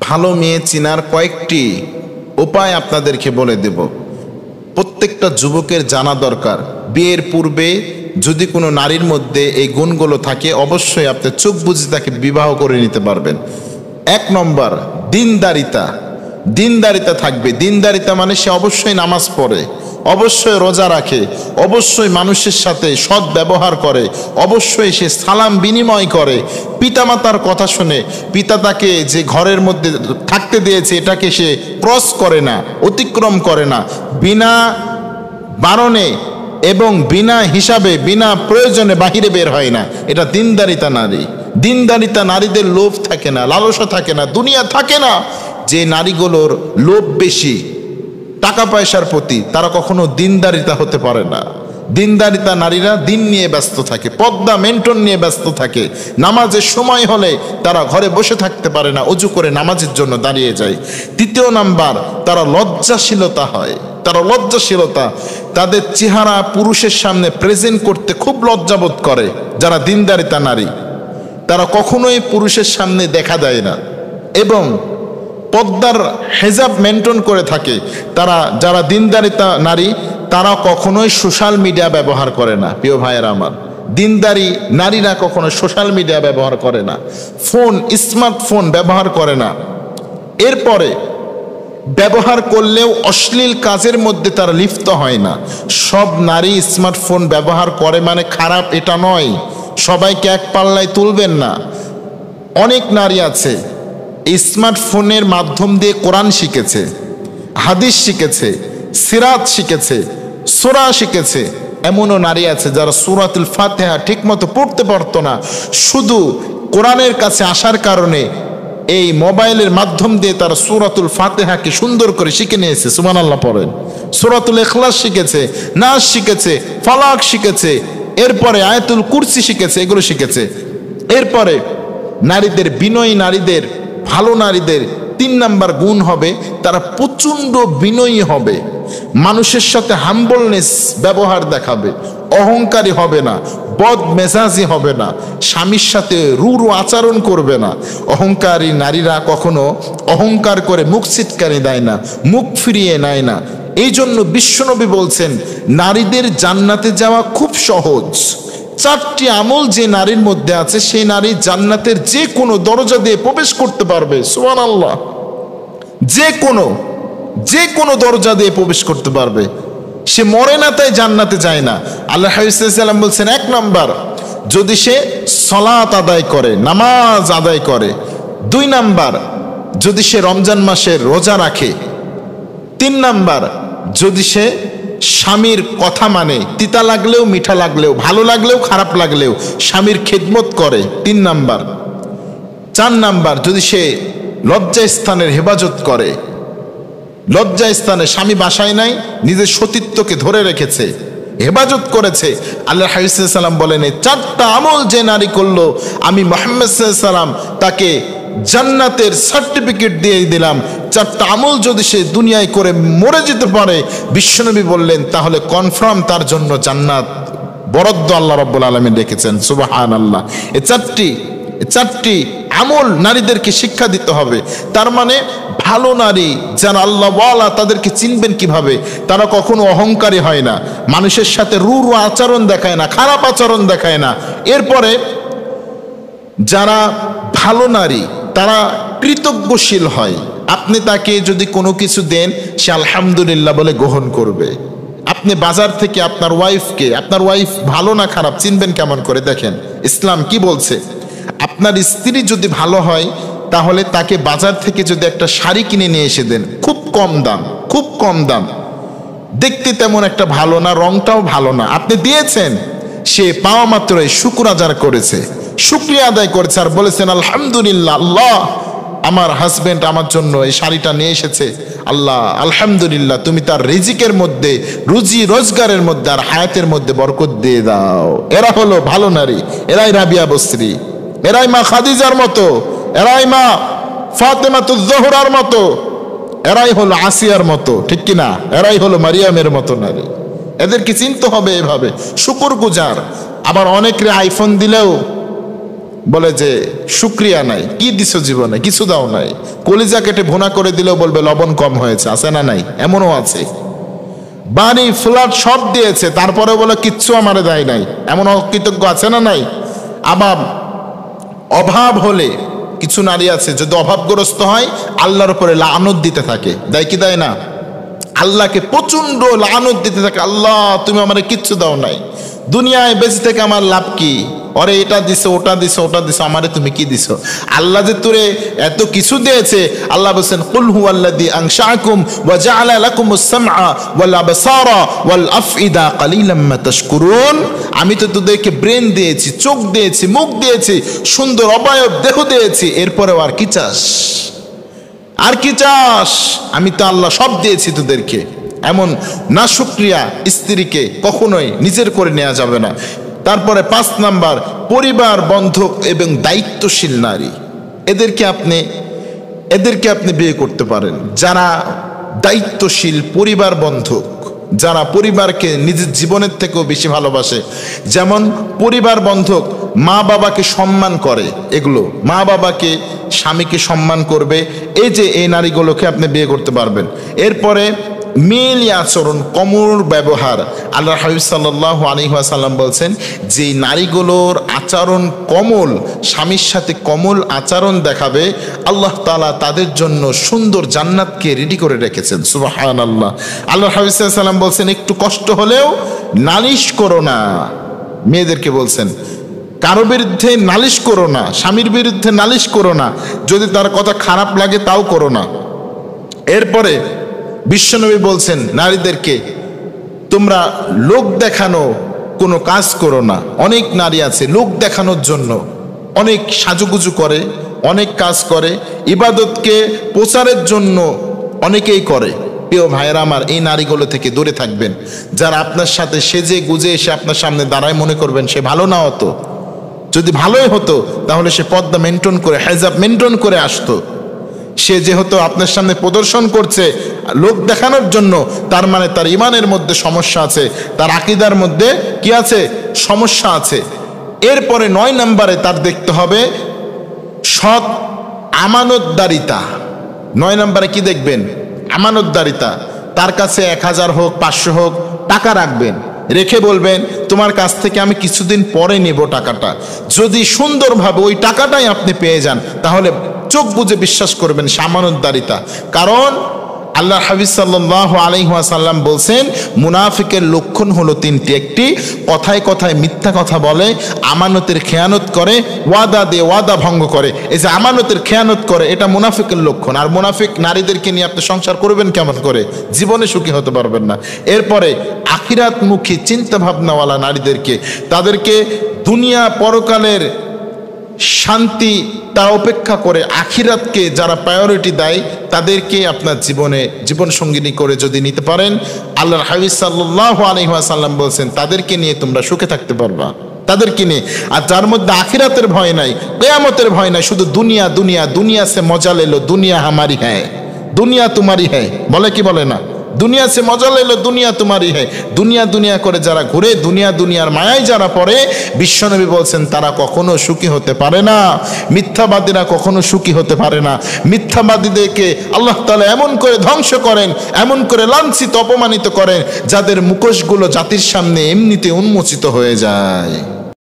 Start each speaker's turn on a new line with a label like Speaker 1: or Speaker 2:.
Speaker 1: ভালো মেয়ে চিনার কয়েকটি উপায় আপনাদেরকে বলে দেব। প্রত্যেকটা যুবকের জানা দরকার, বিয়ের পূর্বে যদি কোনো নারীর মধ্যে এই গুণগুলো থাকে অবশ্যই আপনি চোখ বুঝে তাকে বিবাহ করে নিতে পারবেন। 1 নম্বর, দিনদারিতা। দিনদারিতা থাকবে। দিনদারিতা মানে সে অবশ্যই নামাজ পড়ে, অবশ্যই রোজা রাখে, অবশ্যই মানুষের সাথে সৎ ব্যবহার করে, অবশ্যই সে সালাম বিনিময় করে, পিতামাতার কথা শুনে, পিতা তাকে যে ঘরের মধ্যে থাকতে দিয়েছে এটাকে সে ক্রস করে না, অতিক্রম করে না, বিনা বারণে এবং বিনা হিসাবে বিনা প্রয়োজনে বাহিরে বের হয় না। এটা দিনদারিতা নারী। দিনদারিতা নারীদের লোভ থাকে না, লালসা থাকে না, দুনিয়া থাকে না। যে নারীগুলোর লোভ বেশি টাকা পয়সার প্রতি, তারা কখনো দিনদারিতা হতে পারে না। দিনদারিতা নারীরা দিন নিয়ে ব্যস্ত থাকে, পর্দা মেনটেন নিয়ে ব্যস্ত থাকে। নামাজের সময় হলে তারা ঘরে বসে থাকতে পারে না, অজু করে নামাজের জন্য দাঁড়িয়ে যায়। 3 নাম্বার, তারা লজ্জাশীলতা হয়। তারা লজ্জাশীলতা, তাদের চেহারা পুরুষের সামনে প্রেজেন্ট করতে খুব লজ্জাবোধ করে। যারা দিনদারিতা নারী তারা কখনোই পুরুষের সামনে দেখা দেয় না এবং পর্দার হেজাব মেনটেন করে থাকে। তারা যারা দিনদারিতা নারী তারা কখনোই সোশ্যাল মিডিয়া ব্যবহার করে না। প্রিয় ভাইয়েরা আমার, দিনদারি নারীরা কখনো সোশ্যাল মিডিয়া ব্যবহার করে না, ফোন স্মার্টফোন ব্যবহার করে না। এরপরে ব্যবহার করলেও অশ্লীল কাজের মধ্যে তারা লিপ্ত হয় না। সব নারী স্মার্টফোন ব্যবহার করে মানে খারাপ এটা নয়, সবাইকে এক পাল্লায় তুলবেন না। অনেক নারী আছে স্মার্টফোনের মাধ্যম দিয়ে কোরআন শিখেছে, হাদিস শিখেছে, সিরাত শিখেছে, সূরা শিখেছে। এমনও নারী আছে যারা সূরাতুল ফাতিহা ঠিকমতো পড়তে পারতো না, শুধু কোরআনের কাছে আসার কারণে এই মোবাইলের মাধ্যম দিয়ে তারা সূরাতুল ফাতিহাকে সুন্দর করে শিখে নিয়েছে। সুবহানাল্লাহ পড়েন। সূরাতুল ইখলাস শিখেছে, নাস শিখেছে, ফালাক শিখেছে, এরপরে আয়াতুল কুরসি শিখেছে, এগুলো শিখেছে। এরপরে নারীদের, বিনয়ী নারীদের, ভালো নারীদের 3 নাম্বার গুণ হবে তারা প্রচণ্ড বিনয়ী হবে, মানুষের সাথে হাম্বলনেস ব্যবহার দেখাবে, অহংকারী হবে না, বদ মেজাজি হবে না, স্বামীর সাথে রূঢ় আচরণ করবে না। অহংকারী নারীরা কখনো অহংকার করে মুখ ছিটকানি দেয় না, মুখ ফিরিয়ে নেয় না। এই জন্য বিশ্বনবী বলছেন নারীদের জান্নাতে যাওয়া খুব সহজ। 4টি আমল যে নারীর মধ্যে আছে সেই নারী জান্নাতের যে কোনো দরজা দিয়ে প্রবেশ করতে পারবে। সুবহানাল্লাহ। যে কোনো দরজা দিয়ে প্রবেশ করতে পারবে। সে মরে না তাই জান্নাতে যায় না। আল্লাহ হাবিব সাল্লাল্লাহু আলাইহি ওয়াসাল্লাম বলছেন 1 নাম্বার, যদি সে সালাত আদায় করে, নামাজ আদায় করে। 2 নাম্বার, যদি সে রমজান মাসের রোজা রাখে। 3 নাম্বার, যদি সে স্বামীর কথা মানে, তিতা লাগলেও মিঠা লাগলেও, ভালো লাগলেও খারাপ লাগলেও স্বামীর খেদমত করে। 3 নাম্বার। 4 নাম্বার, যদি সে লজ্জাস্থানের হেফাজত করে। লজ্জাস্থানে স্বামী বাসায় নাই, নিজের সতীত্বকে ধরে রেখেছে, হেফাজত করেছে। আল্লাহ হাবিব সাল্লাল্লাহু আলাইহি ওয়াসাল্লাম বলেন এই 4টা আমল যে নারী করলো আমি মুহাম্মদ সাল্লাল্লাহু আলাইহি ওয়াসাল্লাম তাকে জান্নাতের সার্টিফিকেট দিয়ে দিলাম। 4টা আমল যদি সে দুনিয়ায় করে মরে যেতে পারে, বিশ্বনবী বললেন তাহলে কনফার্ম তার জন্য জান্নাত বরাদ্দ আল্লাহ রাব্বুল আলামিন রেখেছেন। সুবহানাল্লাহ। এই 4টি আমল নারীদেরকে শিক্ষা দিতে হবে। তার মানে ভালো নারী যারা আল্লাহ ওয়ালা তাদেরকে চিনবেন কিভাবে? তারা কখনো অহংকারী হয় না, মানুষের সাথে রূঢ় আচরণ দেখায় না, খারাপ আচরণ দেখায় না। এরপরে যারা ভালো নারী তারা কৃতজ্ঞশীল হয়। আপনি তাকে যদি কোনো কিছু দেন সে আলহামদুলিল্লাহ বলে গ্রহণ করবে। আপনি বাজার থেকে আপনার ওয়াইফকে, আপনার ওয়াইফ ভালো না খারাপ চিনবেন কেমন করে? দেখেন ইসলাম কি বলছে। আপনার স্ত্রী যদি ভালো হয় তাহলে তাকে বাজার থেকে যদি একটা শাড়ি কিনে নিয়ে এসে দেন, খুব কম দাম, দেখতে তেমন একটা ভালো না, রংটাও ভালো না, আপনি দিয়েছেন, সে পাওয়া মাত্রই শুকর আদায় করেছে, শুকরিয়া আদায় করেছে আর বলেছেন আলহামদুলিল্লাহ, আল্লাহ আমার হাজবেন্ড আমার জন্য এই শাড়িটা নিয়ে এসেছে, আল্লাহ আলহামদুলিল্লাহ, তুমি তার রিজিকের মধ্যে, রুজি রোজগারের মধ্যে আর হায়াতের মধ্যে বরকত দিয়ে দাও। এরা হলো ভালো নারী। এরাই রাবিয়া বসরি, এরাই মা খাদিজার মতো, এরাই মা ফাতেমাতুজ জোহরার মতো, এরাই হলো আসিয়ার মতো, ঠিক কিনা? এরাই হলো মারিয়ামের মতো নারী। এদেরকে চিনতে হবে এভাবে, শুকরগুজার। আবার অনেকে আইফোন দিলেও বলে যে শুকরিয়া নাই, কি দিছো জীবনে? কিছু দাও নাই। কলিজা কেটে ভুনা করে দিলেও বলবে লবণ কম হয়েছে। আছে না নাই? এমনও আছে। বাড়ি ফ্ল্যাট সব দিয়েছে, তারপরে বলে কিচ্ছু আমারে দেয় নাই। এমন অকৃতজ্ঞ আছে না নাই? আবার অভাব হলে কিছু নারী আছে, যদি অভাবগ্রস্ত হয় আল্লাহর উপরে লানত দিতে থাকে। দেয় কি দেয় না? আল্লাহকে প্রচন্ড লানত দিতে থাকে, আল্লাহ তুমি আমারে কিচ্ছু দাও নাই, দুনিয়ায় বেঁচে থেকে আমার লাভ কি? ওরে এটা দিছো, ওটা দিছো, ওটা দিছো, আমারে তুমি কি দিছো? আল্লাহ যে তোরে এত কিছু দিয়েছে, আল্লাহ বলেন কুল হুয়াল্লাযী আনশাআকুম ওয়া জাআলা লাকুমুস সামআ ওয়াল আবসারা ওয়াল আফইদা কালিলাম মা তাশকুরুন। আমি তো তোদেরকে ব্রেন দিয়েছি, চোখ দিয়েছি, মুখ দিয়েছি, সুন্দর অবয়ব দেহ দিয়েছি, এরপরেও আর কি চাস? আর কি চাস? আমি তো আল্লাহ সব দিয়েছি তোদেরকে। এমন না শুকরিয়া স্ত্রীকে কখনোই নিজের করে নেওয়া যাবে না। তারপরে 5 নাম্বার, পরিবার বন্ধক এবং দায়িত্বশীল নারী। এদেরকে আপনি বিয়ে করতে পারেন, যারা দায়িত্বশীল, পরিবার বন্ধক, যারা পরিবারকে নিজের জীবনের থেকেও বেশি ভালোবাসে। যেমন পরিবার বন্ধক, মা বাবাকে সম্মান করে, এগুলো মা বাবাকে, স্বামীকে সম্মান করবে, এই নারীগুলোকে আপনি বিয়ে করতে পারবেন। এরপরে মেয়েলি আচরণ, কোমল ব্যবহার। আল্লাহ হাবিব সাল্লাল্লাহু আলাইহি ওয়াসাল্লাম বলছেন যে নারীগুলোর আচরণ কোমল, স্বামীর সাথে কোমল আচরণ দেখাবে, আল্লাহ তাআলা তাদের জন্য সুন্দর জান্নাতকে রেডি করে রেখেছেন। সুবহানাল্লাহ। আল্লাহ হাবিব সাল্লাল্লাহু আলাইহি ওয়াসাল্লাম বলছেন একটু কষ্ট হলেও নালিশ করো না। মেয়েদেরকে বলছেন কারো বিরুদ্ধে নালিশ করো না, স্বামীর বিরুদ্ধে নালিশ করো না, যদি তার কথা খারাপ লাগে তাও করো না। এরপরে বিশ্বনবী বলছেন নারীদেরকে তোমরা লোক দেখানো কোনো কাজ করো না। অনেক নারী আছে লোক দেখানোর জন্য অনেক সাজুগুজু করে, অনেক কাজ করে, ইবাদতকে প্রচারের জন্য অনেকেই করে। প্রিয় ভাইয়েরা আমার, এই নারীগুলো থেকে দূরে থাকবেন। যারা আপনার সাথে সেজে গুজে এসে আপনার সামনে দাঁড়ায়, মনে করবেন সে ভালো না হতো। যদি ভালোই হতো তাহলে সে পর্দা মেনটেন করে, হেজাব মেনটেন করে আসতো। সে যেহেতু আপনার সামনে প্রদর্শন করছে লোক দেখানোর জন্য, তার মানে তার ইমানের মধ্যে সমস্যা আছে, তার আকীদার মধ্যে কি আছে? সমস্যা আছে। এরপরে 9 নম্বরে তার দেখতে হবে সৎ আমানতদারিতা। 9 নম্বরে কি দেখবেন? আমানতদারিতা। তার কাছে 1000 হোক 500 হোক টাকা রাখবেন, রেখে বলবেন তোমার কাছ থেকে আমি কিছুদিন পরে নেব টাকাটা। যদি সুন্দরভাবে ওই টাকাটাই আপনি পেয়ে যান তাহলে চোখ বুজে বিশ্বাস করবেন সে আমানতদারিতা। কারণ আল্লাহ হাবিব সাল্লাল্লাহু আলাইহি ওয়াসাল্লাম বলছেন মুনাফিকের লক্ষণ হলো 3টি। একটি, কথায় কথায় মিথ্যা কথা বলে, আমানতের খেয়ানত করে, ওয়াদা দিয়ে ওয়াদা ভঙ্গ করে। এই যে আমানতের খেয়ানত করে, এটা মুনাফিকের লক্ষণ। আর মুনাফিক নারীদেরকে নিয়ে আপনি সংসার করবেন কেমন করে? জীবনে সুখী হতে পারবেন না। এরপরে আখিরাতমুখী চিন্তা ভাবনাওয়ালা নারীদেরকে, তাদেরকে দুনিয়া পরকালের শান্তি তা উপেক্ষা করে আখিরাতকে যারা প্রায়োরিটি দেয়, তাদেরকে আপনার জীবন সঙ্গিনী করে যদি নিতে পারেন, আল্লাহর হাবিব সাল্লাল্লাহু আলাইহি ওয়াসাল্লাম বলছেন তাদেরকে নিয়ে তোমরা সুখে থাকতে পারবা, তাদেরকে নিয়ে। আর যার মধ্যে আখিরাতের ভয় নাই, কিয়ামতের ভয় নাই, শুধু দুনিয়া দুনিয়া দুনিয়া সে মজা লেলো দুনিয়া হামারি হ্যায়, দুনিয়া তোমারই হ্যায়, বলে কি বলে না? দুনিয়া সে মজা লেলো দুনিয়া তোমারই হ্যায়। দুনিয়া দুনিয়া করে যারা ঘুরে, দুনিয়ার মায়ায় যারা পড়ে, বিশ্বনবী বলছেন তারা কখনো সুখী হতে পারে না। মিথ্যাবাদীরা কখনো সুখী হতে পারে না। মিথ্যাবাদীদেরকে আল্লাহ তাআলা এমন করে ধ্বংস করেন, এমন করে লাঞ্ছিত অপমানিত করেন, যাদের মুখোশগুলো জাতির সামনে এমনিতে উন্মোচিত হয়ে যায়।